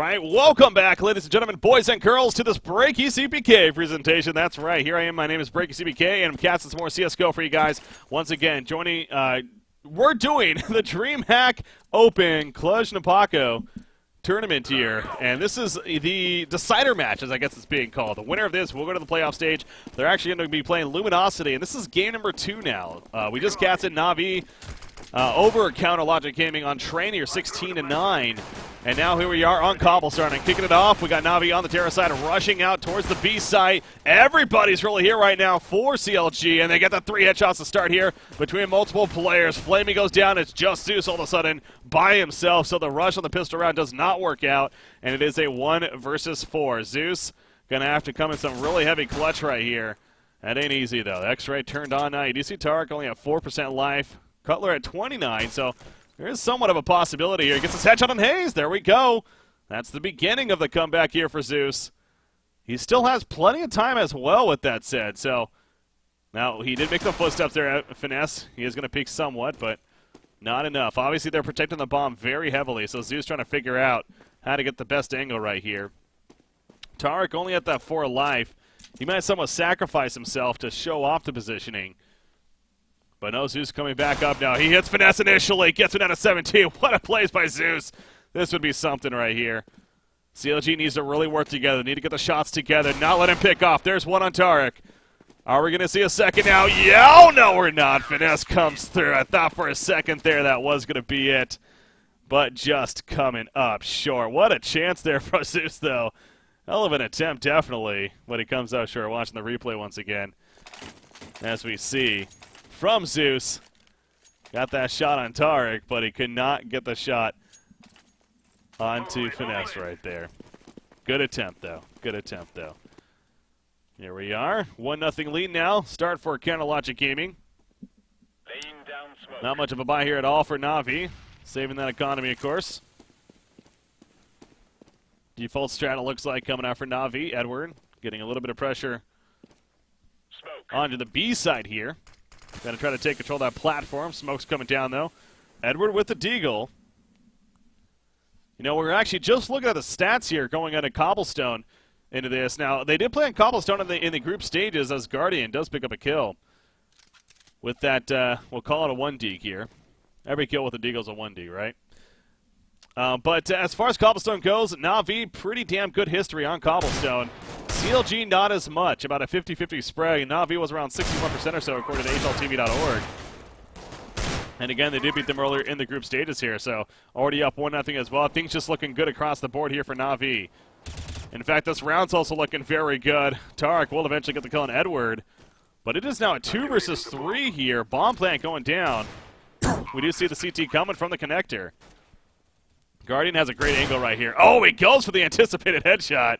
right, welcome back, ladies and gentlemen, boys and girls, to this Breaky CPK presentation. That's right, here I am. My name is Breaky CPK, and I'm casting some more CSGO for you guys. Once again, joining, we're doing the DreamHack Open Cluj-Napoca tournament here, and this is the decider match, as I guess it's being called. The winner of this will go to the playoff stage. They're actually going to be playing Luminosity, and this is game number 2 now. We just casted NaVi over Counter Logic Gaming on Train here, 16-9. And now here we are on Cobblestone and kicking it off. We got NaVi on the Terra side rushing out towards the B site. Everybody's really here right now for CLG, and they get the 3 headshots to start here between multiple players. Flamey goes down. It's just Zeus all of a sudden by himself, so the rush on the pistol round does not work out, and it is a 1 versus 4. Zeus going to have to come in some really heavy clutch right here. That ain't easy, though. The X-ray turned on now. You do see Tarek only at 4% life. Cutler at 29, so there is somewhat of a possibility here. He gets his headshot on Hayes. There we go. That's the beginning of the comeback here for Zeus. He still has plenty of time as well, with that said. So now he did make the footsteps there at Finesse. He is going to peek somewhat, but not enough. Obviously, they're protecting the bomb very heavily, so Zeus trying to figure out how to get the best angle right here. Tarek only at that 4 life. He might somewhat sacrifice himself to show off the positioning. But no, Zeus coming back up now. He hits Finesse initially, gets it down to 17. What a plays by Zeus. This would be something right here. CLG needs to really work together. Need to get the shots together, not let him pick off. There's one on Tarek. Are we going to see a second now? Yeah, oh, no, we're not. Finesse comes through. I thought for a second there that was going to be it. But just coming up short. What a chance there for Zeus, though. Hell of an attempt, definitely, when he comes out short. Watching the replay once again. As we see from Zeus. Got that shot on Tarek, but he could not get the shot onto Finesse right there. Good attempt, though. Good attempt, though. Here we are. 1-0 lead now. Start for Counter Logic Gaming. Not much of a buy here at all for NaVi. Saving that economy, of course. Default strat, it looks like, coming out for NaVi. Edward getting a little bit of pressure onto the B side here. Going to try to take control of that platform. Smoke's coming down, though. Edward with the deagle. You know, we're actually just looking at the stats here going on a Cobblestone into this. Now, they did play on Cobblestone in the group stages as Guardian does pick up a kill. With that, we'll call it a 1D here. Every kill with a deagle is a 1D, right? But as far as Cobblestone goes, NaVi, pretty damn good history on Cobblestone. CLG, not as much, about a 50-50 spread. NaVi was around 61% or so, according to HLTV.org. And again, they did beat them earlier in the group stages here, so already up 1-0 as well. Things just looking good across the board here for NaVi. In fact, this round's also looking very good. Tarek will eventually get the kill on Edward, but it is now a 2 versus 3 here. Bomb plant going down. We do see the CT coming from the connector. Guardian has a great angle right here. Oh, he goes for the anticipated headshot.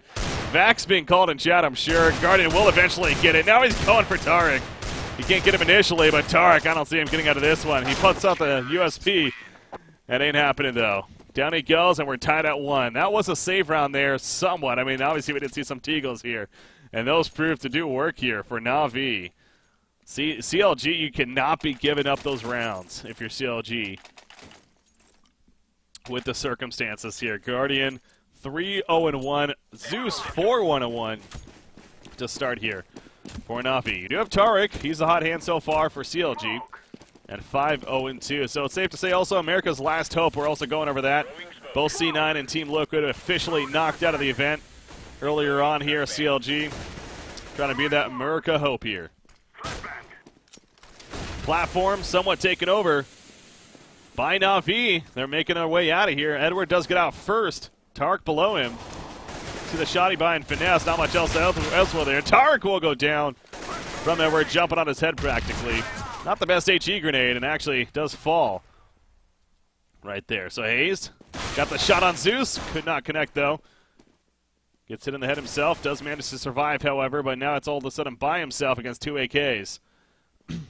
Vax being called in chat, I'm sure. Guardian will eventually get it. Now he's going for Tarek. He can't get him initially, but Tarek, I don't see him getting out of this one. He puts out the USP. That ain't happening, though. Down he goes, and we're tied at 1. That was a save round there, somewhat. I mean, obviously we did see some Teagles here. And those proved to do work here for NaVi. CLG, you cannot be giving up those rounds if you're CLG. With the circumstances here. Guardian 3-0-1. Zeus 4-1-1 to start here for NaVi. You do have Tarek. He's the hot hand so far for CLG. And 5-0-2. So it's safe to say also America's last hope. We're also going over that. Both C9 and Team Liquid officially knocked out of the event earlier on here. CLG trying to be that America hope here. Platform somewhat taken over by NaVi. They're making their way out of here. Edward does get out first. Tarek below him. See the shot he by and Finesse. Not much else elsewhere there. Tarek will go down from Edward, jumping on his head practically. Not the best HE grenade, and actually does fall right there. So Hayes got the shot on Zeus. Could not connect, though. Gets hit in the head himself. Does manage to survive, however, but now it's all of a sudden by himself against 2 AKs.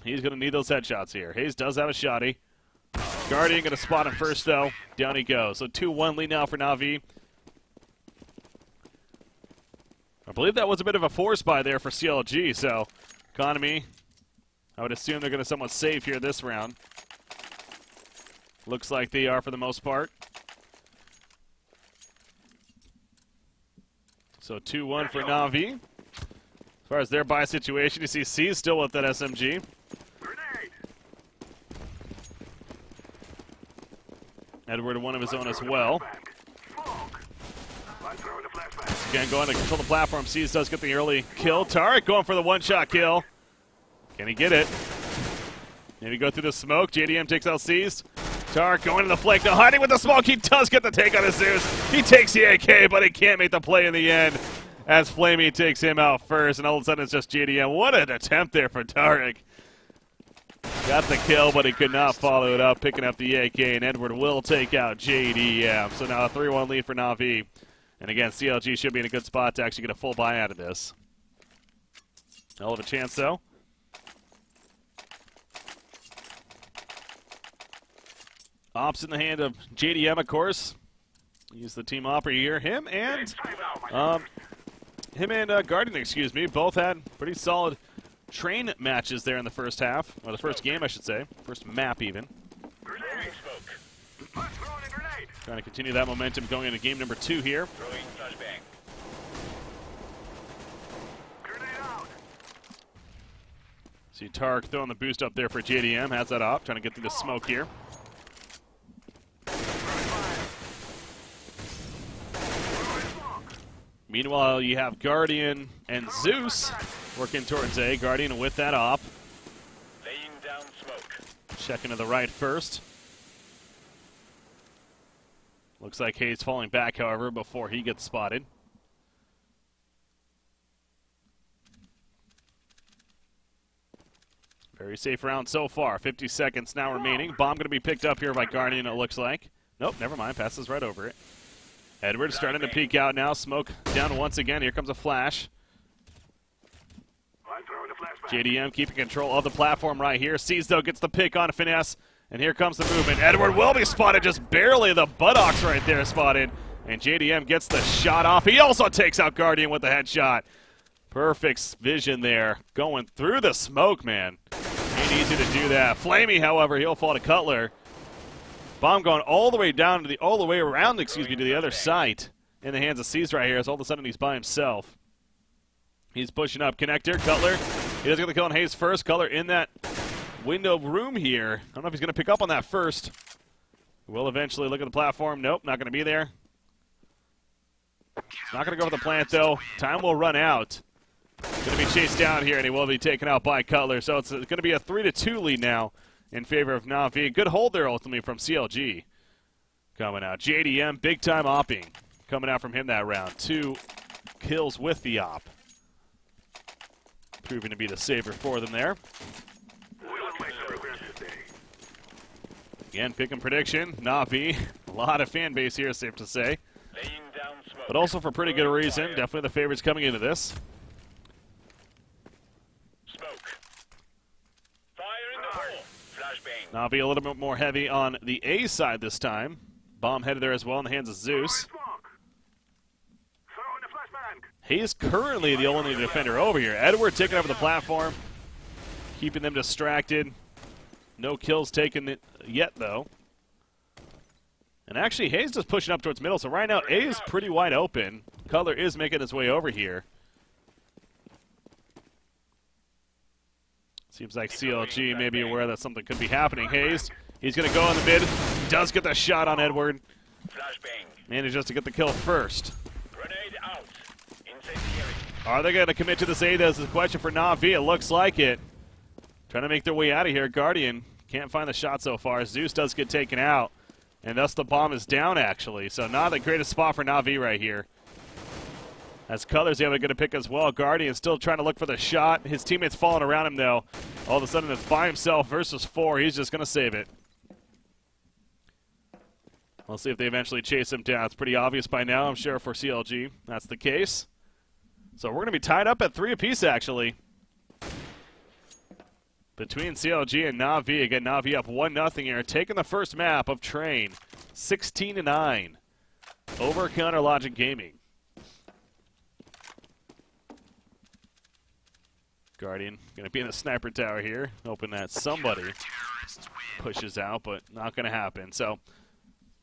He's going to need those headshots here. Hayes does have a shotty. Guardian going to spot him first, though. Down he goes. So 2-1 lead now for NaVi. I believe that was a bit of a force buy there for CLG, so economy, I would assume they're going to somewhat save here this round. Looks like they are for the most part. So 2-1 for NaVi. As far as their buy situation, you see C is still with that SMG. Edward one of his own as well. Again, going to control the platform. C's does get the early kill. Tarek going for the one-shot kill. Can he get it? Maybe go through the smoke. JDM takes out C's. Tarek going to the flank. Now hiding with the smoke. He does get the take on his Zeus. He takes the AK, but he can't make the play in the end as Flamey takes him out first. And all of a sudden it's just JDM. What an attempt there for Tarek. Got the kill, but he could not follow it up, picking up the AK, and Edward will take out JDM. So now a 3-1 lead for NaVi. And again, CLG should be in a good spot to actually get a full buy out of this. Hell of a chance, though. Ops in the hand of JDM, of course. Use the team opera here. Him and Guardian, excuse me, both had pretty solid train matches there in the first half, or the first game, I should say. First map, even. Trying to continue that momentum going into game number 2 here. See Tark throwing the boost up there for JDM. Has that op, trying to get through the smoke here. Meanwhile, you have Guardian and Zeus working towards A. Guardian with that op. Laying down smoke. Checking to the right first. Looks like Hayes falling back, however, before he gets spotted. Very safe round so far. 50 seconds now remaining. Bomb going to be picked up here by Guardian, it looks like. Nope, never mind. Passes right over it. Edward starting to peek out now. Smoke down once again. Here comes a flash. JDM keeping control of the platform right here. Sees, though, gets the pick on Finesse. And here comes the movement. Edward will be spotted, just barely. The buttocks right there spotted. And JDM gets the shot off. He also takes out Guardian with the headshot. Perfect vision there. Going through the smoke, man. Ain't easy to do that. Flamey, however, he'll fall to Cutler. Bomb going all the way down to all the way around, excuse me, to the other side. In the hands of C's right here, as all of a sudden he's by himself. He's pushing up. Connector, Cutler. He does get the kill on Hayes first. Cutler in that window room here. I don't know if he's going to pick up on that first. We'll eventually look at the platform. Nope, not going to be there. He's not going to go for the plant, though. Time will run out. Going to be chased down here, and he will be taken out by Cutler. So it's going to be a 3-2 lead now in favor of NaVi. Good hold there, ultimately, from CLG. Coming out. JDM, big-time opping. Coming out from him that round. 2 kills with the op. Proving to be the saver for them there. Again, pick and prediction. NaVi. A lot of fan base here, safe to say. But also for pretty good reason. Definitely the favorites coming into this. NaVi a little bit more heavy on the A side this time. Bomb headed there as well in the hands of Zeus. He is currently the only defender over here. Edward taking over the platform, keeping them distracted. No kills taken yet, though. And actually, Hayes just pushing up towards middle, so right now A is pretty wide open. Cutler is making his way over here. Seems like CLG may be aware that something could be happening. Hayes, he's going to go in the mid. He does get the shot on Edward. Manages to get the kill first. Are they going to commit to this A? That's the question for NaVi. It looks like it. Trying to make their way out of here. Guardian can't find the shot so far. Zeus does get taken out. And thus the bomb is down, actually. So not the greatest spot for NaVi right here. As Cutler's able to get a pick as well. Guardian still trying to look for the shot. His teammates falling around him, though. All of a sudden, it's by himself versus 4. He's just going to save it. We'll see if they eventually chase him down. It's pretty obvious by now, I'm sure, for CLG. That's the case. So we're going to be tied up at 3 apiece, actually. Between CLG and NaVi. Again, NaVi up 1-0 here. Taking the first map of Train. 16-9. Over Counter Logic Gaming. Guardian going to be in the sniper tower here, hoping that somebody pushes out, but not going to happen. So,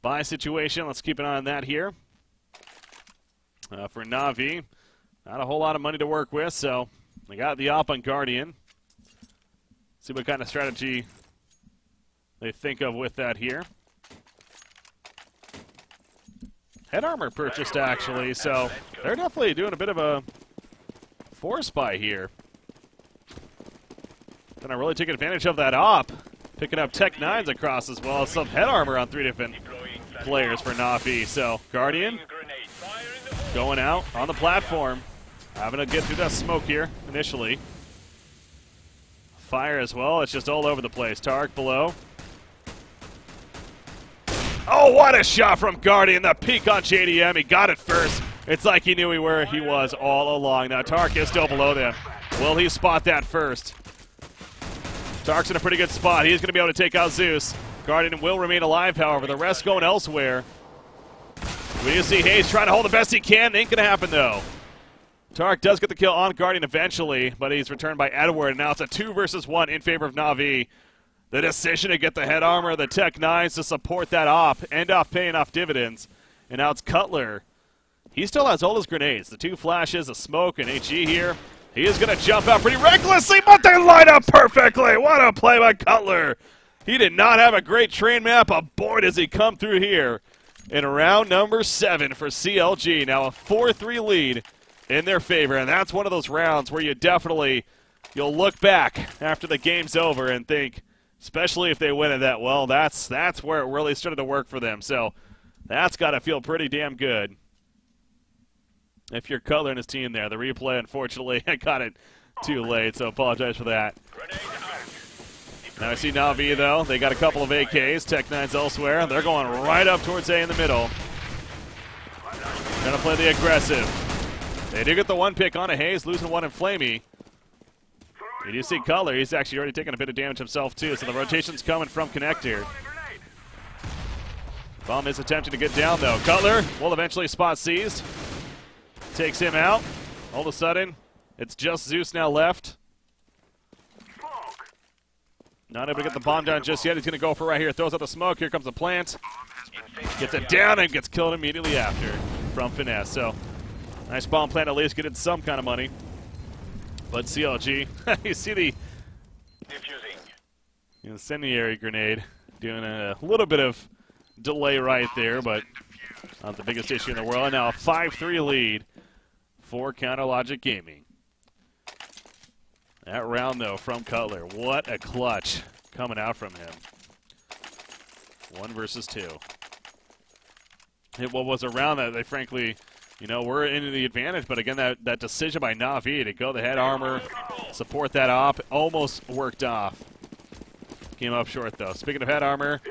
buy situation, let's keep an eye on that here. for NaVi. Not a whole lot of money to work with, so they got the op on Guardian. See what kind of strategy they think of with that here. Head armor purchased, actually, so they're definitely doing a bit of a force buy here. Gonna really take advantage of that op. Picking up Tech 9s across as well as some head armor on 3 different players for NaVi. So, Guardian going out on the platform. Having to get through that smoke here initially. Fire as well. It's just all over the place. Tarek below. Oh, what a shot from Guardian. The peek on JDM. He got it first. It's like he knew where he was all along. Now, Tarek is still below them. Will he spot that first? Tarek's in a pretty good spot. He's going to be able to take out Zeus. Guardian will remain alive, however. The rest going elsewhere. We do see Hayes trying to hold the best he can. Ain't going to happen, though. Tarek does get the kill on Guardian eventually, but he's returned by Edward. And now it's a 2 versus 1 in favor of NaVi. The decision to get the head armor, the Tech 9s to support that op, end off paying off dividends. And now it's Cutler. He still has all his grenades. The 2 flashes, a smoke, and HE here. He is going to jump out pretty recklessly, but they line up perfectly. What a play by Cutler. He did not have a great train map, but boy, does he come through here in round number 7 for CLG. Now a 4-3 lead in their favor, and that's one of those rounds where you'll look back after the game's over and think, especially if they win it that well, that's where it really started to work for them. So that's got to feel pretty damn good. If you're Cutler and his team there. The replay, unfortunately, I got it too late, so apologize for that. Now I see NaVi, though. They got a couple of AKs, Tech 9s elsewhere. They're going right up towards A in the middle. Gonna play the aggressive. They do get the 1 pick on a Hayes, losing 1 in Flamey. You do see Cutler. He's actually already taken a bit of damage himself, too, so the rotation's coming from Connector. Bomb is attempting to get down, though. Cutler will eventually spot seized. Takes him out. All of a sudden, it's just Zeus now left. Not able to get the bomb down just yet. He's going to go for right here. Throws out the smoke. Here comes the plant. Gets it down and gets killed immediately after from Finesse. So, nice bomb plant, at least getting some kind of money. But CLG, you see the incendiary grenade doing a little bit of delay right there, but not the biggest issue in the world. And now a 5-3 lead for Counter Logic Gaming. That round, though, from Cutler. What a clutch coming out from him. 1 versus 2. What was a round that they, frankly, were into the advantage. But, again, that decision by NaVi to go the head armor, support that op, almost worked off. Came up short, though. Speaking of head armor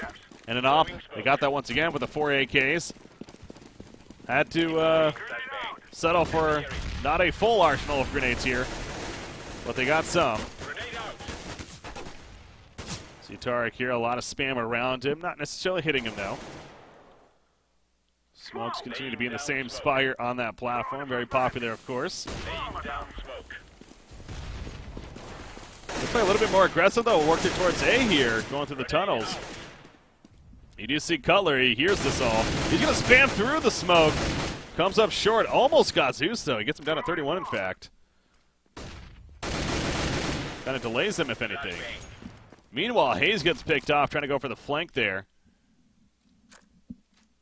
and an op, they got that once again with the 4 AKs. Had to settle for not a full arsenal of grenades here, but they got some. See Tarek here, a lot of spam around him, not necessarily hitting him though. Smokes continue to be in the same spot here on that platform, very popular of course. Let's play a little bit more aggressive though, working towards A here, going through the tunnels. You do see Cutler, he hears this all. He's going to spam through the smoke. Comes up short, almost got Zeus though. He gets him down to 31 in fact. Kind of delays him if anything. Meanwhile, Hayes gets picked off, trying to go for the flank there.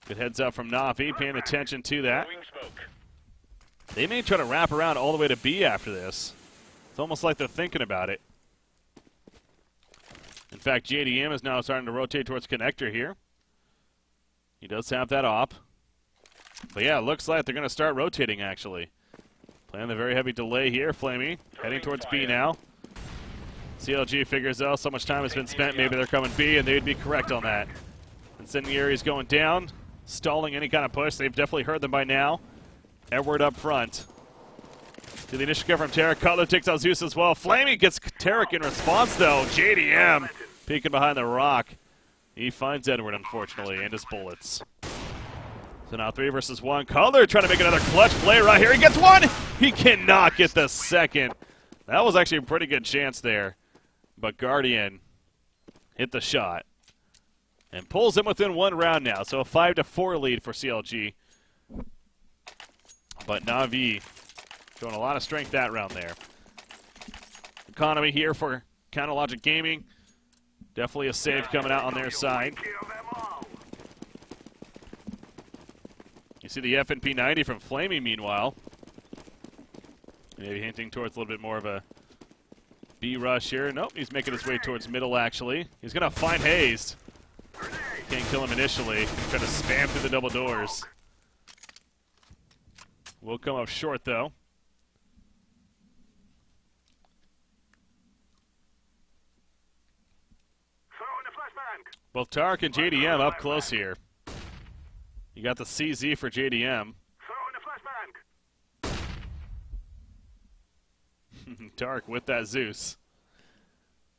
Good heads up from NaVi, paying attention to that. They may try to wrap around all the way to B after this. It's almost like they're thinking about it. In fact, JDM is now starting to rotate towards Connector here. He does have that op. But yeah, it looks like they're going to start rotating, actually. Playing the very heavy delay here, Flamey. Heading towards B now. CLG figures out so much time has been spent, maybe they're coming B, and they'd be correct on that. Incendiary is going down, stalling any kind of push. They've definitely heard them by now. Edward up front. To the initial kill from Tarek. Cutler takes out Zeus as well. Flamey gets Tarek in response, though. JDM peeking behind the rock. He finds Edward, unfortunately, and his bullets. So now 3 versus 1. Cutler trying to make another clutch play right here. He gets 1. He cannot get the second. That was actually a pretty good chance there. But Guardian hit the shot and pulls him within 1 round now. So a 5-4 lead for CLG. But NaVi showing a lot of strength that round there. Economy here for Counterlogic Gaming. Definitely a save coming out on their side. You see the FNP 90 from Flamey, meanwhile. Maybe hinting towards a little bit more of a B rush here. Nope, he's making his way towards middle, actually. He's going to find Hayes. Can't kill him initially. Trying to spam through the double doors. Will come up short, though. Both Tark and JDM up close here. You got the CZ for JDM. Tark with that Zeus.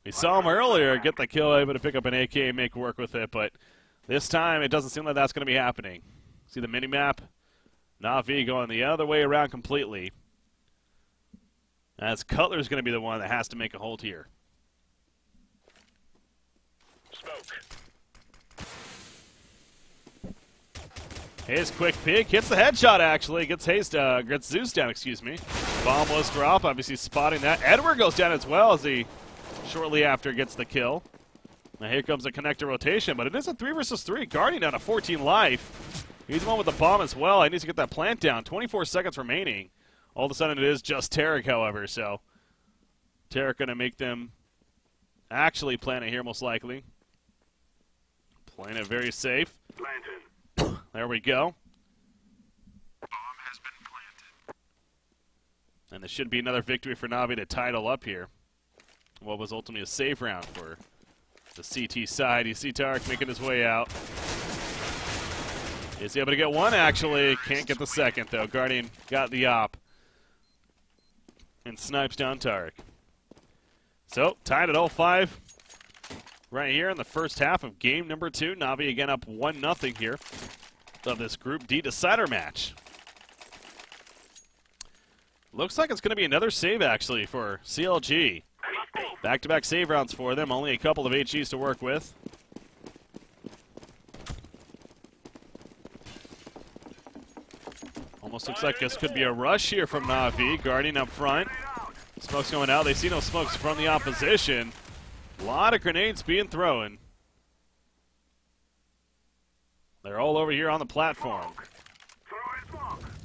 We saw him earlier get the kill, able to pick up an AK and make work with it, but this time it doesn't seem like that's going to be happening. See the minimap? NaVi going the other way around completely. As Cutler's going to be the one that has to make a hold here. Smoke. Hayes quick peek, hits the headshot actually, gets Zeus down, excuse me. Bomb was dropped, obviously spotting that. Edward goes down as well as he shortly after gets the kill. Now here comes a connector rotation, but it is a 3 versus 3. Guardian down to 14 life. He's the one with the bomb as well. He needs to get that plant down. 24 seconds remaining. All of a sudden it is just Tarek, however, so Tarek going to make them actually plant it here most likely. Playing it very safe. There we go. Bomb has been planted. And this should be another victory for NaVi to title up here. What was ultimately a save round for the CT side. You see Tarek making his way out. Is he able to get one? Actually, can't get the second, though. Guardian got the op. And snipes down Tarek. So, tied at 0-5. Right here in the first half of game number 2. NaVi again up 1-0 here of this Group D decider match. Looks like it's going to be another save, actually, for CLG. Back-to-back save rounds for them. Only a couple of HEs to work with. Almost looks like this could be a rush here from NaVi. Guardian up front. Smoke's going out. They see no smokes from the opposition. A lot of grenades being thrown. They're all over here on the platform.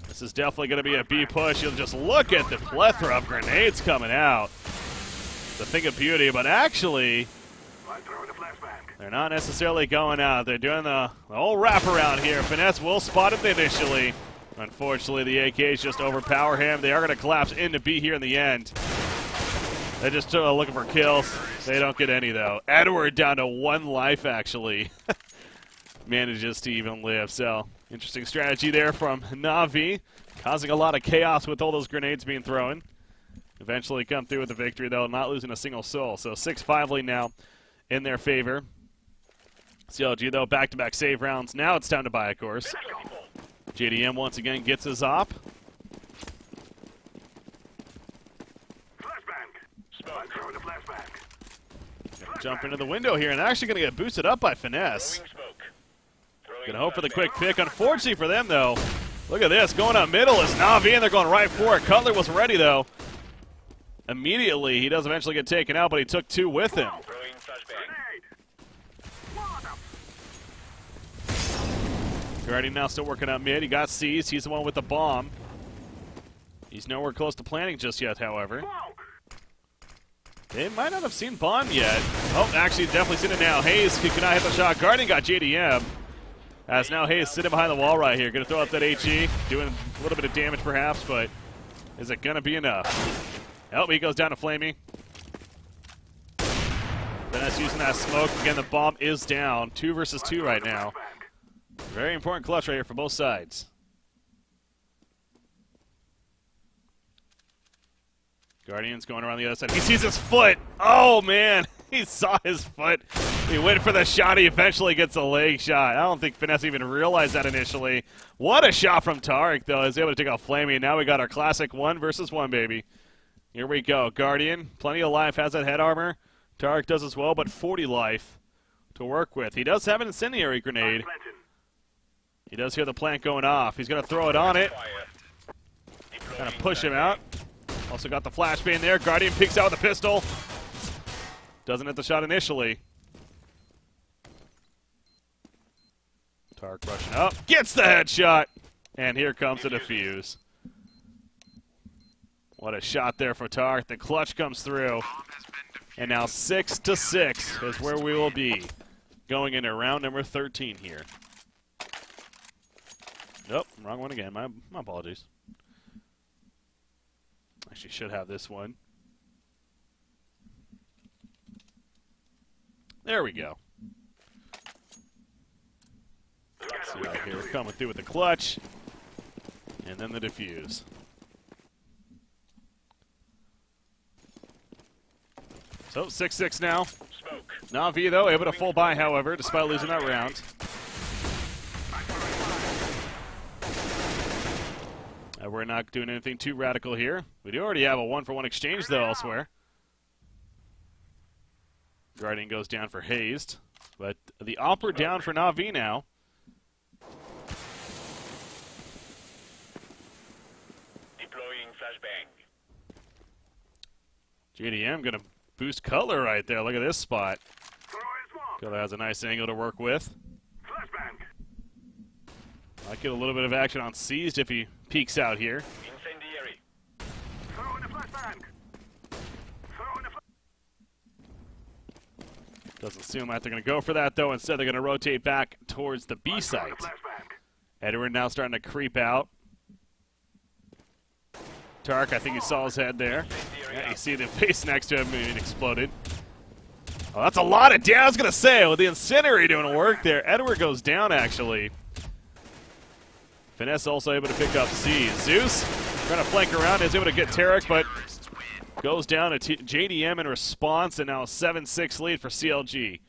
This is definitely going to be a B push. You'll just look at the plethora of grenades coming out. The thing of beauty, but actually, they're not necessarily going out. They're doing the whole wraparound here. Finesse will spot him initially. Unfortunately, the AKs just overpower him. They are going to collapse into B here in the end. They're just looking for kills. They don't get any, though. Edward down to 1 life, actually. Manages to even live. So, interesting strategy there from NaVi. Causing a lot of chaos with all those grenades being thrown. Eventually come through with the victory, though, not losing a single soul. So, 6-5 lead now in their favor. CLG, though, back-to-back save rounds. Now it's time to buy, of course. JDM once again gets his op. Jump into the window here and actually going to get boosted up by Finesse. Going to hope for the quick pick. Unfortunately for them, though, look at this. Going up middle is NaVi, and they're going right for it. Cutler wasn't ready, though. Immediately, he does eventually get taken out, but he took 2 with him. Guardian now still working out mid. He got seized. He's the one with the bomb. He's nowhere close to planting just yet, however. They might not have seen bomb yet. Oh, actually, definitely seen it now. Hayes cannot hit the shot. Guardian got JDM. As now Hayes sitting behind the wall right here. Going to throw up that HE. Doing a little bit of damage, perhaps, but is it going to be enough? Oh, he goes down to Flamey. Finesse using that smoke. Again, the bomb is down. 2 versus 2 right now. Very important clutch right here for both sides. Guardian's going around the other side. He sees his foot. Oh, man. He saw his foot. He went for the shot. He eventually gets a leg shot. I don't think Finesse even realized that initially. What a shot from Tarek, though. He's able to take out Flamey. Now we got our classic 1 versus 1, baby. Here we go. Guardian, plenty of life, has that head armor. Tarek does as well, but 40 life to work with. He does have an incendiary grenade. He does hear the plant going off. He's going to throw it on it. Kind of push him out. Also got the flashbang there. Guardian peeks out with a pistol. Doesn't hit the shot initially. Tark rushing up. Gets the headshot. And here comes the defuse. What a shot there for Tark. The clutch comes through. And now 6-6 is where we will be going into round number 13 here. Nope, wrong one again. My apologies. Actually should have this one. There we go. Let's see right here. We're coming through with the clutch. And then the defuse. So 6-6 now. NaVi, though, able to full buy, however, despite losing that round. We're not doing anything too radical here. We do already have a 1-for-1 exchange, though, elsewhere. Guardian goes down for Hazed. But the Opera down for NaVi now. Deploying flashbang. JDM going to boost color right there. Look at this spot. Color has a nice angle to work with. Might get a little bit of action on Seized if he peeks out here. Incendiary. Doesn't seem like they're going to go for that, though. Instead, they're going to rotate back towards the B site. Edward now starting to creep out. Tark, I think he saw his head there. Yeah, you see the face next to him being exploded. Oh, that's a lot of damage. I was going to say, with the Incendiary doing work there, Edward goes down, actually. Finesse also able to pick up C. Zeus trying to flank around, is able to get Tarek, but goes down to JDM in response, and now a 7-6 lead for CLG.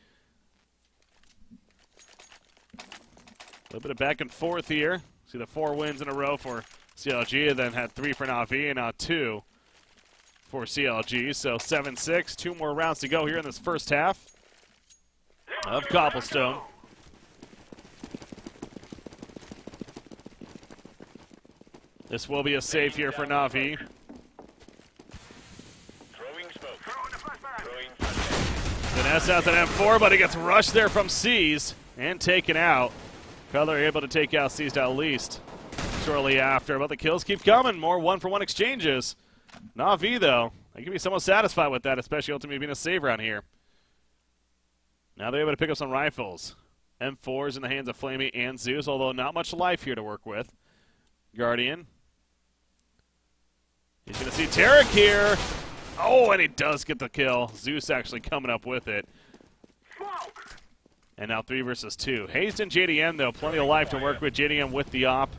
A little bit of back and forth here. See the 4 wins in a row for CLG, and then had 3 for NaVi, and now 2 for CLG. So 7-6, 2 more rounds to go here in this first half of Cobblestone. This will be a save here for NaVi. Throwing smoke. Throwing Finesse out an M4, but he gets rushed there from Seized and taken out. Color able to take out Seized at least shortly after, but the kills keep coming. More 1-for-1 exchanges. NaVi, though, they can be somewhat satisfied with that, especially ultimately being a save round here. Now they're able to pick up some rifles. M4s in the hands of Flamey and Zeus, although not much life here to work with. Guardian. He's going to see Tarek here. Oh, and he does get the kill. Zeus actually coming up with it. And now 3 versus 2. Hazed and JDM, though, plenty of life to work with. JDM with the op.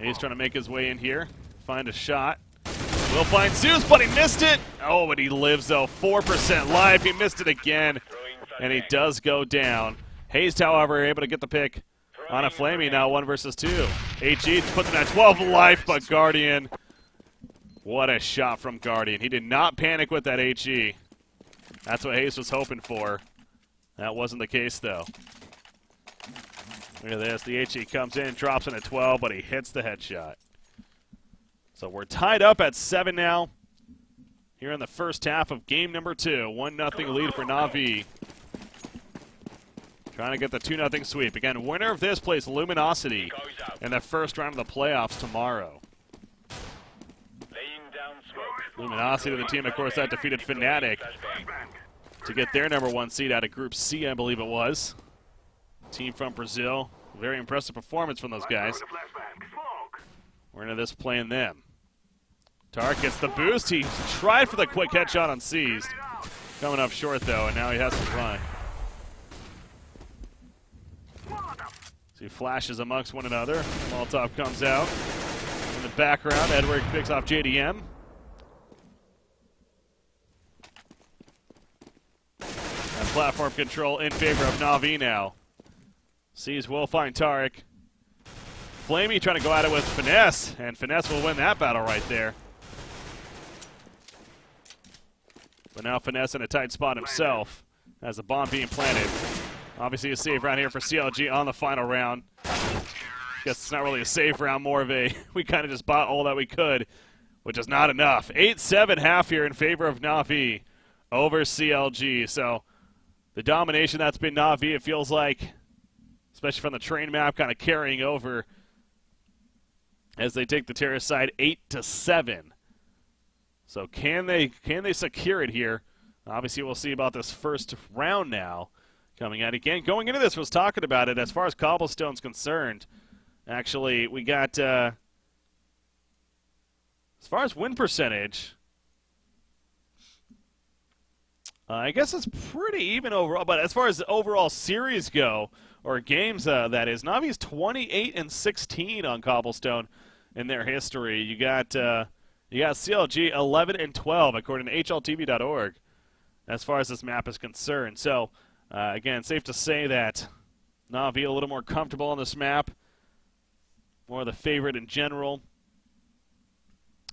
He's trying to make his way in here. Find a shot. Will find Zeus, but he missed it. Oh, but he lives, though. 4% life. He missed it again. And he does go down. Hazed, however, able to get the pick on a Flamey now, 1 versus 2. HG puts him at 12 life, but Guardian. What a shot from Guardian. He did not panic with that HG. That's what Hayes was hoping for. That wasn't the case, though. Look at this. The HG comes in, drops in at 12, but he hits the headshot. So we're tied up at 7 now. Here in the first half of game number 2. 1-0 lead for NaVi. Trying to get the 2-0 sweep. Again, winner of this plays Luminosity in the first round of the playoffs tomorrow. Luminosity, the team, of course, that defeated Fnatic to get their #1 seed out of Group C, I believe it was. Team from Brazil. Very impressive performance from those guys. We're into this playing them. Tark gets the boost. He tried for the quick headshot on Seized. Coming up short, though, and now he has to run. So he flashes amongst one another. Molotov comes out. In the background, Edward picks off JDM. And platform control in favor of NaVi now. Sees will find Tarek. Flamey trying to go at it with Finesse, and Finesse will win that battle right there. But now Finesse in a tight spot himself as the bomb being planted. Obviously a save round here for CLG on the final round. guess it's not really a save round, more of a we kind of just bought all that we could, which is not enough. 8-7 half here in favor of NaVi over CLG. So the domination that's been NaVi, it feels like, especially from the train map, kind of carrying over as they take the terrorist side 8-7. So can they secure it here? Obviously, we'll see about this first round now coming out. Again, going into this, was talking about it as far as Cobblestone's concerned. Actually, we got, as far as win percentage, I guess it's pretty even overall. But as far as the overall series go, or games, that is, NaVi's 28-16 on Cobblestone in their history. You got CLG 11-12 according to HLTV.org as far as this map is concerned. So again, safe to say that NaVi a little more comfortable on this map, more of the favorite in general,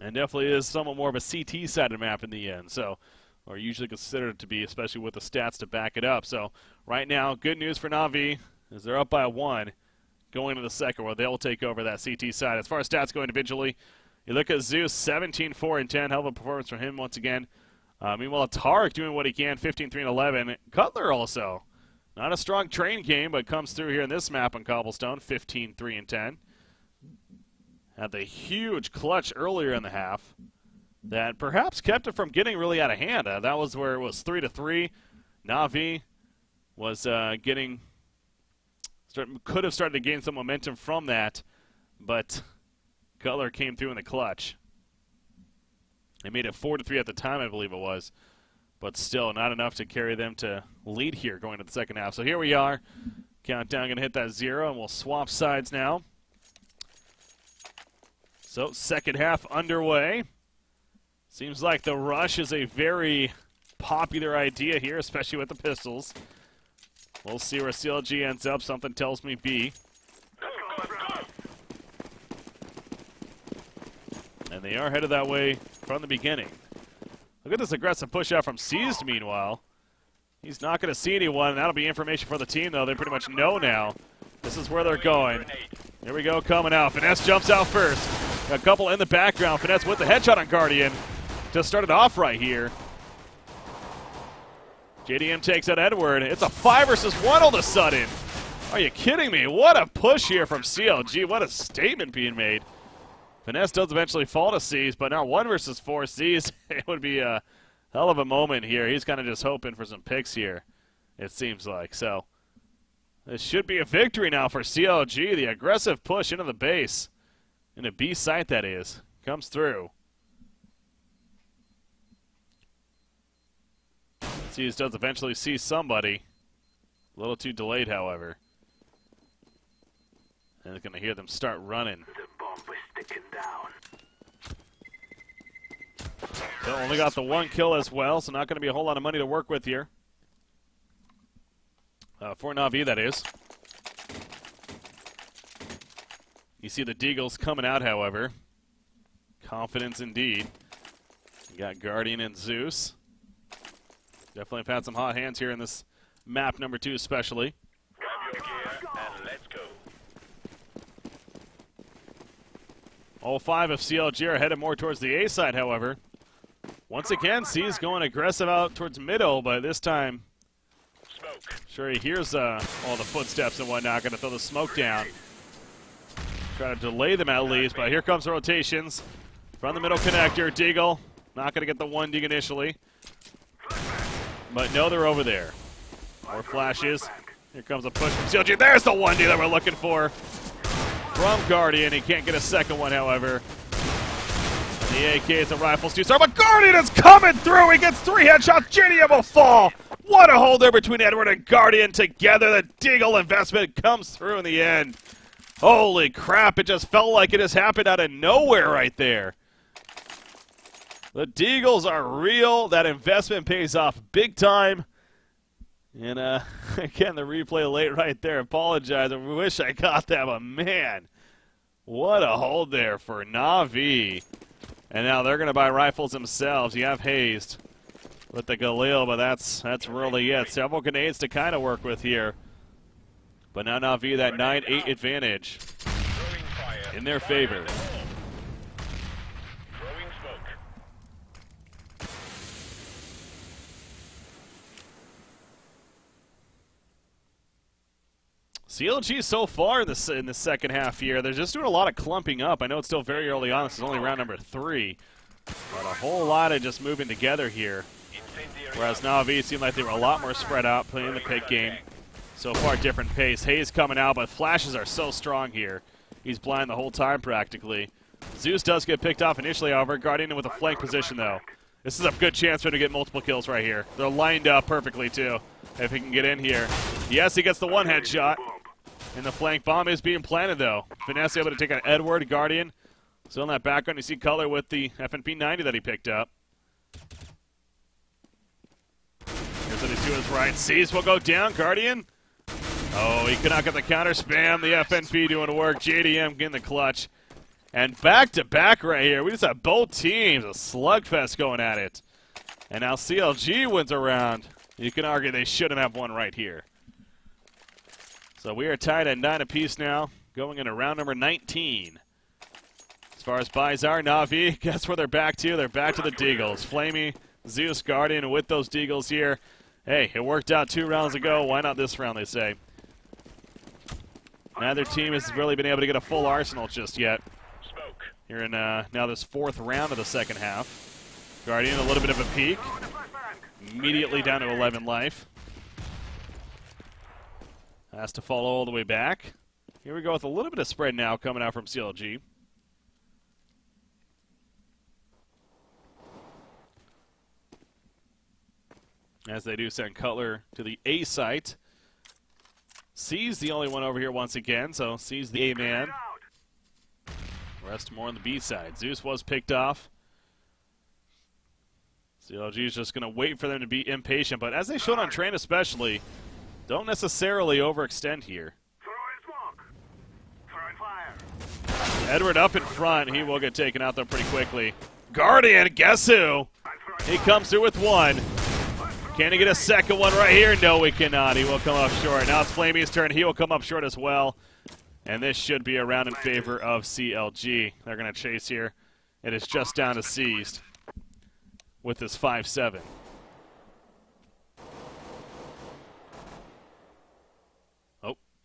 and definitely is somewhat more of a CT-sided map in the end. So, or usually considered to be, especially with the stats to back it up. So right now, good news for NaVi is they're up by 1 going into the second, where they'll take over that CT side. As far as stats go individually, you look at Zeus, 17-4-10, hell of a performance from him once again. Meanwhile, Tarek doing what he can, 15-3-11. Cutler also, not a strong train game, but comes through here in this map on Cobblestone, 15-3-10. Had the huge clutch earlier in the half that perhaps kept it from getting really out of hand. That was where it was 3-3. NaVi was could have started to gain some momentum from that, but Cutler came through in the clutch. They made it 4-3 at the time, I believe it was, but still not enough to carry them to lead here going to the second half. So here we are. Countdown going to hit that 0, and we'll swap sides now. So second half underway. Seems like the rush is a very popular idea here, especially with the pistols. We'll see where CLG ends up. Something tells me B. And they are headed that way from the beginning. Look at this aggressive push out from Seized, meanwhile. He's not going to see anyone. That'll be information for the team, though. They pretty much know now. This is where they're going. Here we go, coming out. Finesse jumps out first. Got a couple in the background. Finesse with the headshot on Guardian. Just started off right here. JDM takes out Edward. It's a 5 versus 1 all of a sudden. Are you kidding me? What a push here from CLG. What a statement being made. Finesse does eventually fall to C's, but now 1 versus 4 C's. It would be a hell of a moment here. He's kind of just hoping for some picks here, it seems like. So this should be a victory now for CLG. The aggressive push into the base, into B site that is, comes through. C's does eventually see somebody. A little too delayed, however. And they're going to hear them start running. So only got the 1 kill as well, so not going to be a whole lot of money to work with here. For NaVi, that is. You see the Deagles coming out, however. Confidence indeed. You got Guardian and Zeus. Definitely have had some hot hands here in this map number 2 especially. Grab your gear and let's go. All 5 of CLG are headed more towards the A side, however. Once again, C's going aggressive out towards middle, but this time, Smoke. sure he hears all the footsteps and whatnot. Going to throw the smoke down. Try to delay them at least, but here comes the rotations. From the middle connector, Deagle. Not going to get the 1 dig initially. But no, they're over there. More flashes. Here comes a push from CLG. There's the 1 dig that we're looking for. From Guardian. He can't get a second one, however. And the AK is a rifle star, but Guardian is coming through. He gets 3 headshots. JDM will fall. What a hold there between Edward and Guardian together. The Deagle investment comes through in the end. Holy crap, it just felt like it just happened out of nowhere right there. The Deagles are real. That investment pays off big time. And again, the replay late right there. Apologize. I wish I got that, but man, what a hold there for NaVi. And now they're going to buy rifles themselves. You have Hazed with the Galil, but that's really it. Several grenades to kind of work with here. But now NaVi that 9-8 advantage. in their favor. Throwing smoke. CLG so far in the second half here, they're just doing a lot of clumping up. I know it's still very early on. This is only round number 3. But a whole lot of just moving together here. Whereas NaVi seemed like they were a lot more spread out, playing the pick game. So far, different pace. Hayes coming out, but flashes are so strong here. He's blind the whole time, practically. Zeus does get picked off initially, however. Guardian with a flank position, though. This is a good chance for him to get multiple kills right here. They're lined up perfectly, too, if he can get in here. Yes, he gets the one headshot. And the flank bomb is being planted, though. Finesse able to take out Edward, Guardian. Still in that background, you see Color with the FNP 90 that he picked up. Here's what he's doing his right. Seas will go down, Guardian. Oh, he cannot get the counter spam. The FNP doing work. JDM getting the clutch. And back-to-back right here. We just have both teams, a slugfest going at it. And now CLG wins a round. You can argue they shouldn't have won right here. So we are tied at 9 apiece now, going into round number 19. As far as buys are, NaVi, guess where they're back to? They're back to the Deagles. Flamey, Zeus, Guardian with those Deagles here. Hey, it worked out 2 rounds ago. Why not this round, they say. Neither team has really been able to get a full arsenal just yet. Smoke. Here in now this 4th round of the second half. Guardian, a little bit of a peek. Immediately down to 11 life. Has to follow all the way back. Here we go with a little bit of spread now coming out from CLG. As they do send Cutler to the A site. C's the only one over here once again, so C's the A man. Rest more on the B side. Zeus was picked off. CLG is just going to wait for them to be impatient, but as they showed on train especially, don't necessarily overextend here. Edward up in front. He will get taken out, though, pretty quickly. Guardian, guess who? He comes through with 1. Can he get a second one right here? No, he cannot. He will come up short. Now it's Flamey's turn. He will come up short as well. And this should be a round in favor of CLG. They're going to chase here. It is just down to Seized with this 5-7.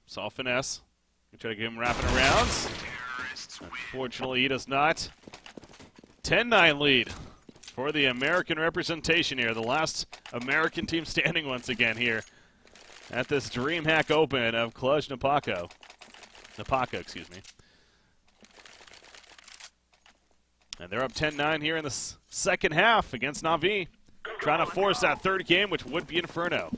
Saw Finesse. We try to get him wrapping around. Unfortunately, he does not. 10-9 lead for the American representation here. The last American team standing once again here at this DreamHack Open of Cluj Napaka, excuse me. And they're up 10-9 here in the second half against NaVi. Trying to force that 3rd game, which would be Inferno.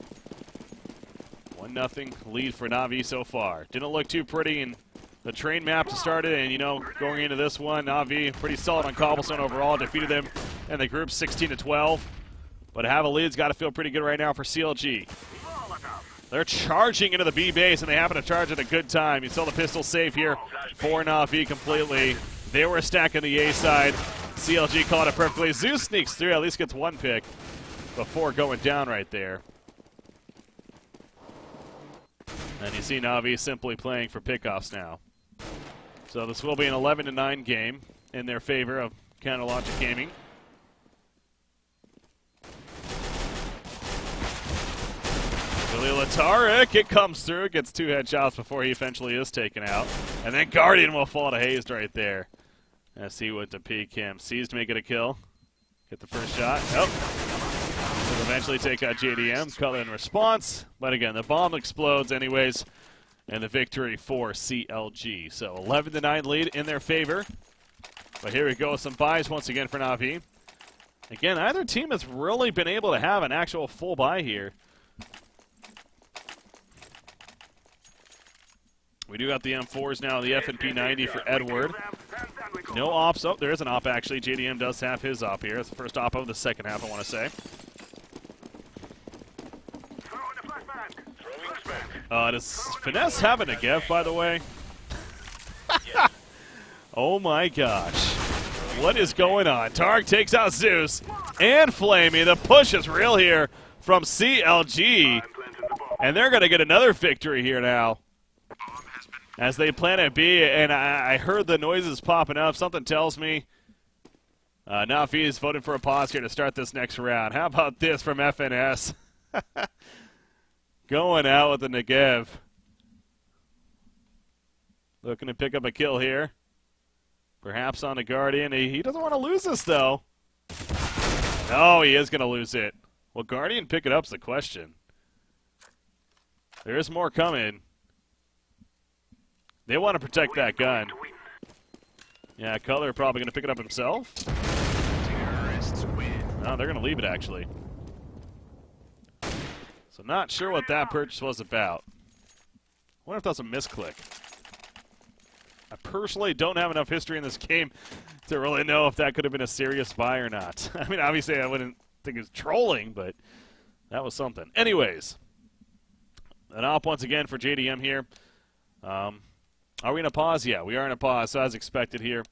1-0 lead for NaVi so far. Didn't look too pretty in the train map to start it, and you know, going into this one, NaVi pretty solid on Cobblestone overall. Defeated them in the group 16-12. But to have a lead's got to feel pretty good right now for CLG. They're charging into the B base, and they happen to charge at a good time. You saw the pistol save here for NaVi completely. They were stacking the A side. CLG caught it perfectly. Zeus sneaks through, at least gets 1 pick before going down right there. And you see NaVi simply playing for pickoffs now. So this will be an 11-9 game in their favor of Counter Logic Gaming. Billy Lataric, it comes through, gets 2 headshots before he eventually is taken out. And then Guardian will fall to Hazed right there. As he went to peek him. Seized to make it a kill. Get the first shot. Nope. Will eventually take out JDM. Color in response. But again, the bomb explodes anyways. And the victory for CLG. So 11-9 lead in their favor. But here we go. Some buys once again for NaVi. Again, either team has really been able to have an actual full buy here. We do got the M4s now, the FNP 90 for Edward. No ops. Oh, there is an op actually. JDM does have his op here. It's the first op of the second half, I want to say. Does Finesse have a Negev, by the way? Oh my gosh. What is going on? Targ takes out Zeus and Flamey. The push is real here from CLG. And they're going to get another victory here now. as they plan at B, and I heard the noises popping up. Something tells me NaVi is voting for a pause here to start this next round. How about this from FNS? Going out with the Negev. Looking to pick up a kill here. Perhaps on the Guardian. He doesn't want to lose this, though. No, he is going to lose it. Will Guardian pick it up is the question. There is more coming. They want to protect that gun. Yeah, Cutler probably going to pick it up himself. No, they're going to leave it, actually. So not sure what that purchase was about. I wonder if that's a misclick. I personally don't have enough history in this game to really know if that could have been a serious buy or not. I mean, obviously I wouldn't think it's trolling, but that was something. Anyways, an op once again for JDM here. Are we in a pause? Yeah, we are in a pause, so as expected here.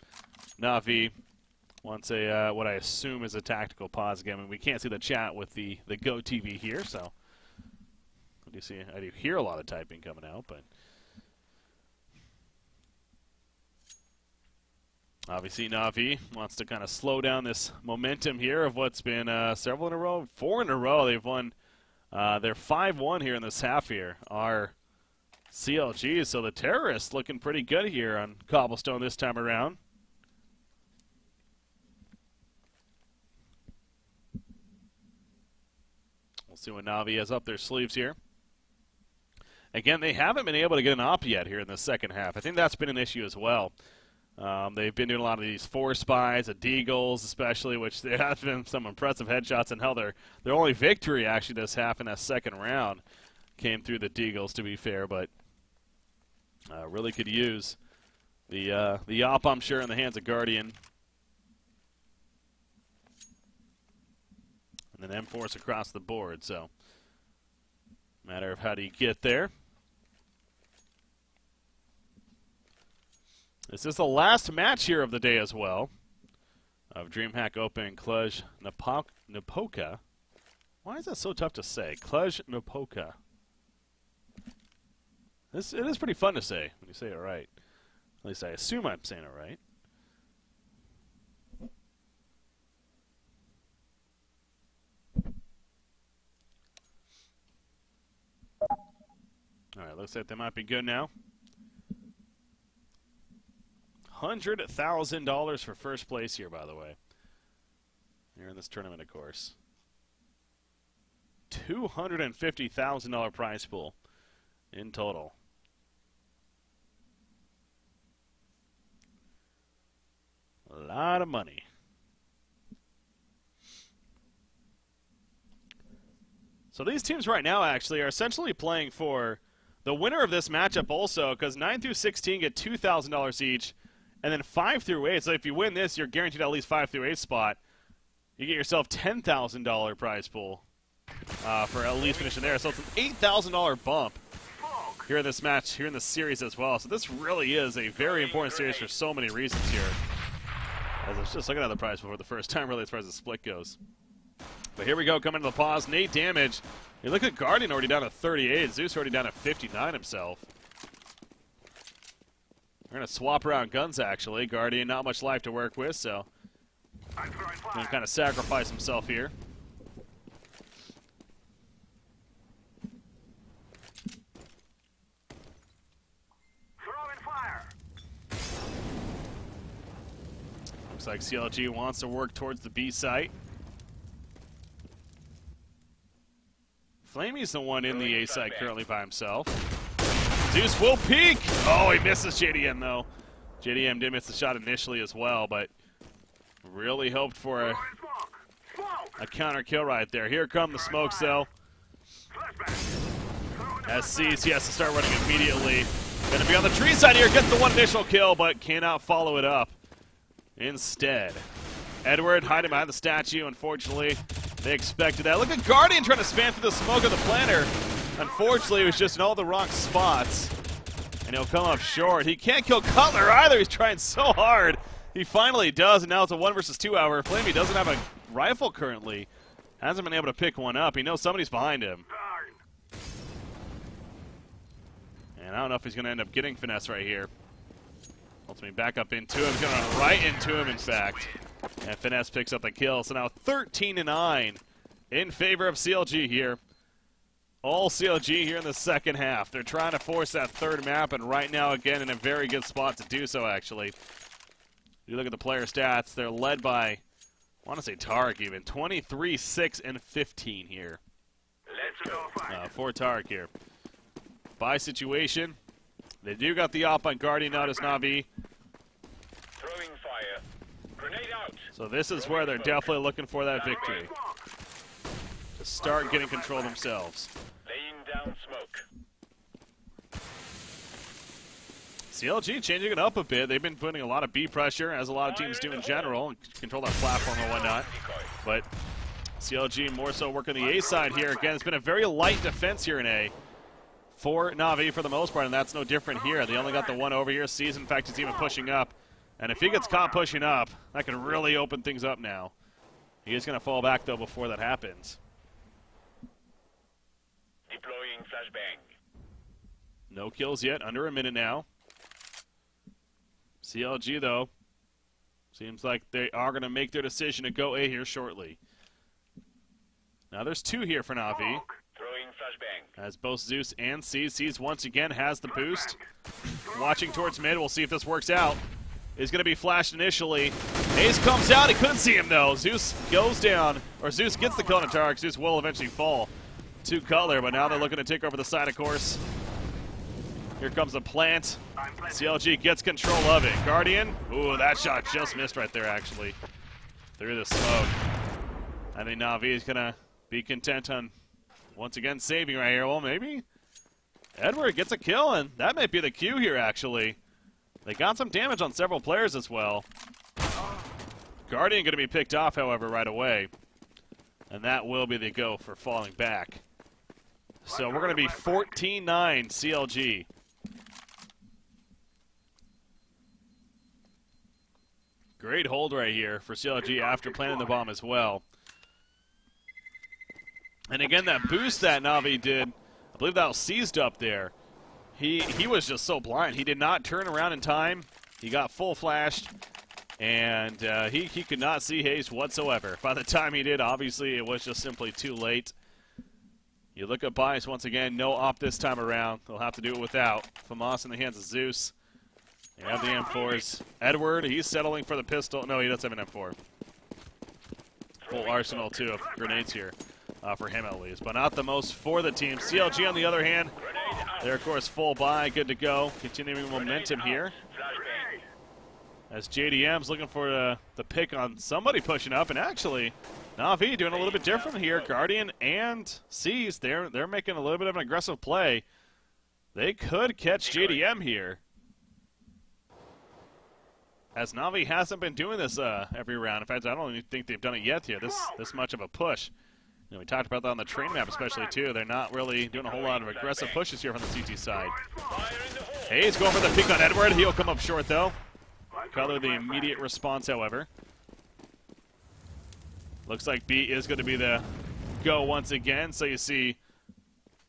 NaVi wants a what I assume is a tactical pause again. I mean, we can't see the chat with the Go TV here, so I do hear a lot of typing coming out, but obviously NaVi wants to kind of slow down this momentum here of what's been several in a row, 4 in a row. They've won. They're 5-1 here in this half here. Our CLG, so the terrorists looking pretty good here on Cobblestone this time around. We'll see what NaVi has up their sleeves here. Again, they haven't been able to get an op yet here in the second half. I think that's been an issue as well. They've been doing a lot of these 4 spies, the Deagles especially, which there have been some impressive headshots, and hell, their only victory actually this half in that second round came through the Deagles, to be fair, but really could use the op, I'm sure, in the hands of Guardian. And then M-Force across the board, so matter of how do you get there. This is the last match here of the day as well, of DreamHack Open and CLG Napoca. Why is that so tough to say? CLG Napoca. It is pretty fun to say when you say it right. At least I assume I'm saying it right. All right, looks like they might be good now. $100,000 for first place here, by the way. Here in this tournament, of course. $250,000 prize pool in total. A lot of money. So these teams right now actually are essentially playing for the winner of this matchup also, because 9 through 16 get $2,000 each. And then 5 through 8, so if you win this, you're guaranteed at least 5 through 8 spot. You get yourself $10,000 prize pool for at least finishing there. So it's an $8,000 bump here in this match, here in this series as well. So this really is a very important series for so many reasons here. As I was just looking at the prize pool for the first time, really, as far as the split goes. But here we go, coming to the pause. Nate damage. You look at Guardian already down to 38. Zeus already down to 59 himself. We're going to swap around guns, actually. Guardian, not much life to work with, so going to kind of sacrifice himself here. Looks like CLG wants to work towards the B site. Flamey's the one in the A site currently by himself. Zeus will peek! Oh, he misses JDM, though. JDM did miss the shot initially as well, but really hoped for a counter kill right there. Here come the smokes, though. As sees, he has to start running immediately. Going to be on the tree side here, gets the one initial kill, but cannot follow it up. Instead, Edward hiding behind the statue, unfortunately. They expected that. Look at Guardian trying to spam through the smoke of the planter. Unfortunately, it was just in all the wrong spots, and he'll come up short. He can't kill Cutler either. He's trying so hard. He finally does, and now it's a 1 versus 2 hour. Flamey doesn't have a rifle currently. Hasn't been able to pick one up. He knows somebody's behind him. And I don't know if he's going to end up getting Finesse right here. Ultimately back up into him. He's going to run right into him, in fact. And Finesse picks up the kill. So now 13-9 in favor of CLG here. All CLG here in the second half. They're trying to force that third map, and right now, again, in a very good spot to do so, actually. You look at the player stats, they're led by, I want to say Tarek even, 23, 6, and 15 here. Let's go. For Tarek here. By situation, they do got the op on Guardian out as NaVi. Throwing fire. Grenade out. So this is where they're definitely looking for that victory. To start getting control themselves. Laying down smoke. CLG changing it up a bit. They've been putting a lot of B pressure, as a lot of teams do in general, and control that platform and whatnot. But CLG more so working the A side here. Again, it's been a very light defense here in A for NaVi for the most part, and that's no different here. They only got the one over here. Sees, in fact, he's even pushing up. And if he gets caught pushing up, that could really open things up now. He is going to fall back, though, before that happens. Deploying flashbang. No kills yet. Under a minute now. CLG, though, seems like they are going to make their decision to go A here shortly. Now there's two here for NaVi. Throwing flashbang. As both Zeus and Seas. Seas once again has the boost. Watching towards mid. We'll see if this works out. Is going to be flashed initially. Ace comes out. He couldn't see him, though. Zeus goes down. Or Zeus gets the kill on Tarek. Zeus will eventually fall to Cutler, but now they're looking to take over the side, of course. Here comes the plant. CLG gets control of it. Guardian. Ooh, that shot just missed right there, actually. Through the smoke. I think NaVi is going to be content on, once again, saving right here. Well, maybe Edward gets a kill, and that might be the cue here, actually. They got some damage on several players as well. Guardian going to be picked off, however, right away. And that will be the go for falling back. So we're going to be 14-9 CLG. Great hold right here for CLG after planting the bomb as well. And again, that boost that NaVi did, I believe that was seized up there. He was just so blind. He did not turn around in time. He got full flashed, and he could not see Hayes whatsoever. By the time he did, obviously, it was just simply too late. You look at Bias once again, no op this time around. They'll have to do it without. FAMAS in the hands of Zeus. They have the M4s. Edward, he's settling for the pistol. No, he does have an M4. Full arsenal, too, of grenades here for him at least. But not the most for the team. CLG, on the other hand, they're, of course, full buy. Good to go. Continuing momentum here. As JDM's looking for the pick on somebody pushing up. And actually, NaVi doing a little bit different here. Guardian and Seas, they're making a little bit of an aggressive play. They could catch JDM here. As NaVi hasn't been doing this every round. In fact, I don't even think they've done it yet here, this much of a push. You know, we talked about that on the train map especially, too. They're not really doing a whole lot of aggressive pushes here from the CT side. Hayes going for the peek on Edward. He'll come up short, though. Color the immediate response, however. Looks like B is going to be the go once again. So you see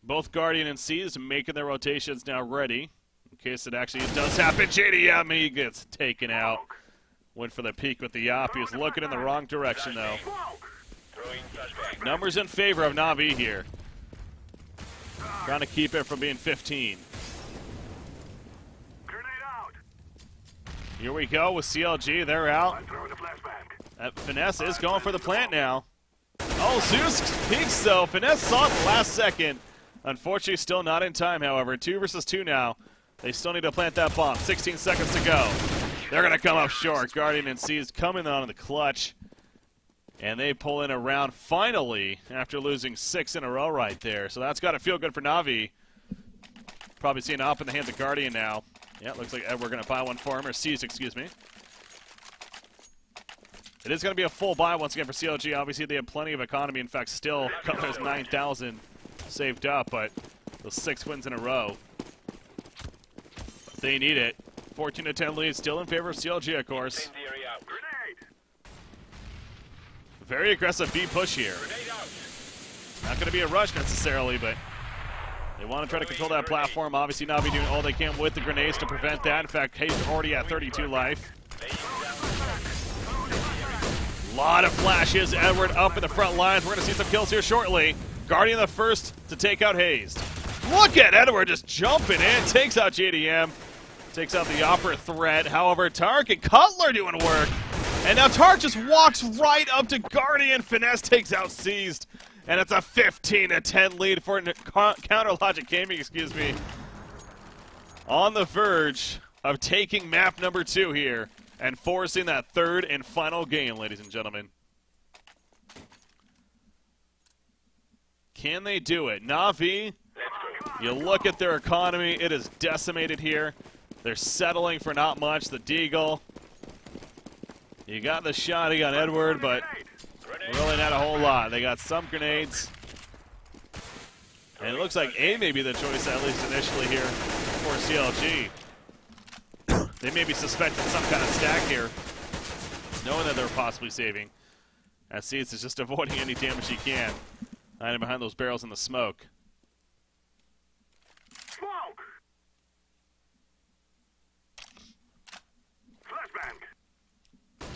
both Guardian and Seas making their rotations now ready. In case it actually does happen, JDM, he gets taken out. Went for the peek with the op. He was looking in the wrong direction, though. Numbers in favor of NaVi here. Trying to keep it from being 15. Here we go with CLG. They're out. Finesse is going for the plant now. Oh, Zeus peeks, though. Finesse saw it the last second. Unfortunately, still not in time, however. 2 versus 2 now. They still need to plant that bomb. 16 seconds to go. They're going to come up short. Guardian and Seas coming on in the clutch. And they pull in a round finally after losing 6 in a row right there. So that's got to feel good for NaVi. Probably seeing op in the hands of Guardian now. Yeah, it looks like we're going to buy one for him, or Seas, excuse me. It is going to be a full buy once again for CLG. Obviously, they have plenty of economy. In fact, still, Cutler's 9,000 saved up, but those 6 wins in a row. They need it. 14-10 lead, still in favor of CLG, of course. Very aggressive B push here. Not going to be a rush necessarily, but They want to try to control that platform. Obviously, NaVi doing all they can with the grenades to prevent that. In fact, Hayes already at 32 life. A lot of flashes. Edward up in the front lines. We're going to see some kills here shortly. Guardian the first to take out Hayes. Look at Edward just jumping in. Takes out JDM. Takes out the Opera threat. However, Tark and Cutler doing work. And now Tark just walks right up to Guardian. Finesse takes out Seized. And it's a 15-10 lead for Counter Logic Gaming, excuse me. On the verge of taking map number 2 here and forcing that third and final game, ladies and gentlemen. Can they do it? NaVi, you look at their economy, it is decimated here. They're settling for not much. The Deagle. You got the shot, you got Edward, but really not a whole lot. They got some grenades. And it looks like A may be the choice, at least initially here, for CLG. They may be suspecting some kind of stack here, knowing that they're possibly saving. As Seeds is just avoiding any damage he can, hiding behind those barrels in the smoke.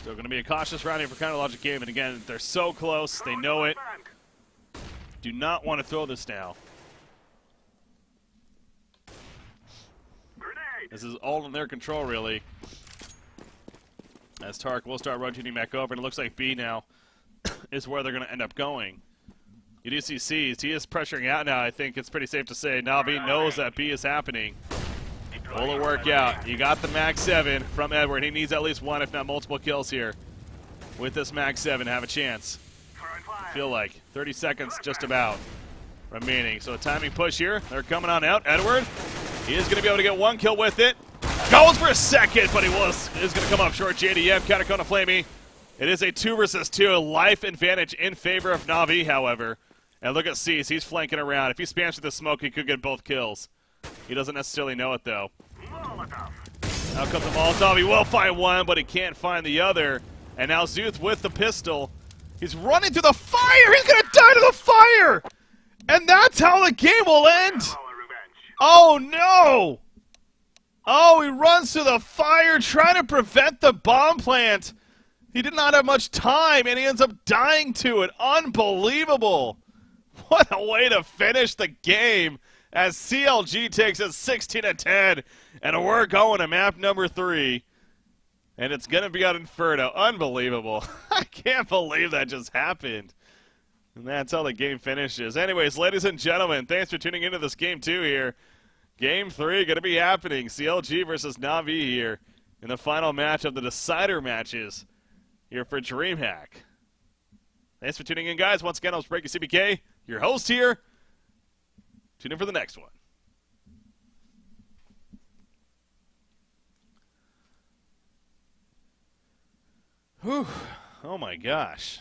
Still going to be a cautious round here for Counter Logic Game, and again, they're so close, they know it. Do not want to throw this now. This is all in their control, really. As Tark will start rotating back over, and it looks like B now is where they're going to end up going. You do see Seized. He is pressuring out now. I think it's pretty safe to say NaVi knows that B is happening. Will it work out? You got the Mag 7 from Edward. He needs at least one, if not multiple kills here. With this Mag 7 to have a chance. Feel like 30 seconds just about remaining. So a timing push here. They're coming on out. Edward, he is going to be able to get one kill with it. Goes for a second, but is going to come up short. JDM, Catacona Flamey. It is a 2 versus 2 life advantage in favor of NaVi, however. And look at Cease. He's flanking around. If he spams with the smoke, he could get both kills. He doesn't necessarily know it, though. Now comes the Molotov. He will find one, but he can't find the other. And now Zuth with the pistol. He's running through the fire. He's going to die to the fire. And that's how the game will end. Oh, no. Oh, he runs through the fire trying to prevent the bomb plant. He did not have much time, and he ends up dying to it. Unbelievable. What a way to finish the game as CLG takes it 16-10, and we're going to map number 3. And it's going to be on Inferno. Unbelievable. I can't believe that just happened. And that's how the game finishes. Anyways, ladies and gentlemen, thanks for tuning into this game 2 here. Game 3 going to be happening. CLG versus NaVi here in the final match of the decider matches here for DreamHack. Thanks for tuning in, guys. Once again, I was Breaky CBK, your host here. Tune in for the next one. Whew. Oh my gosh.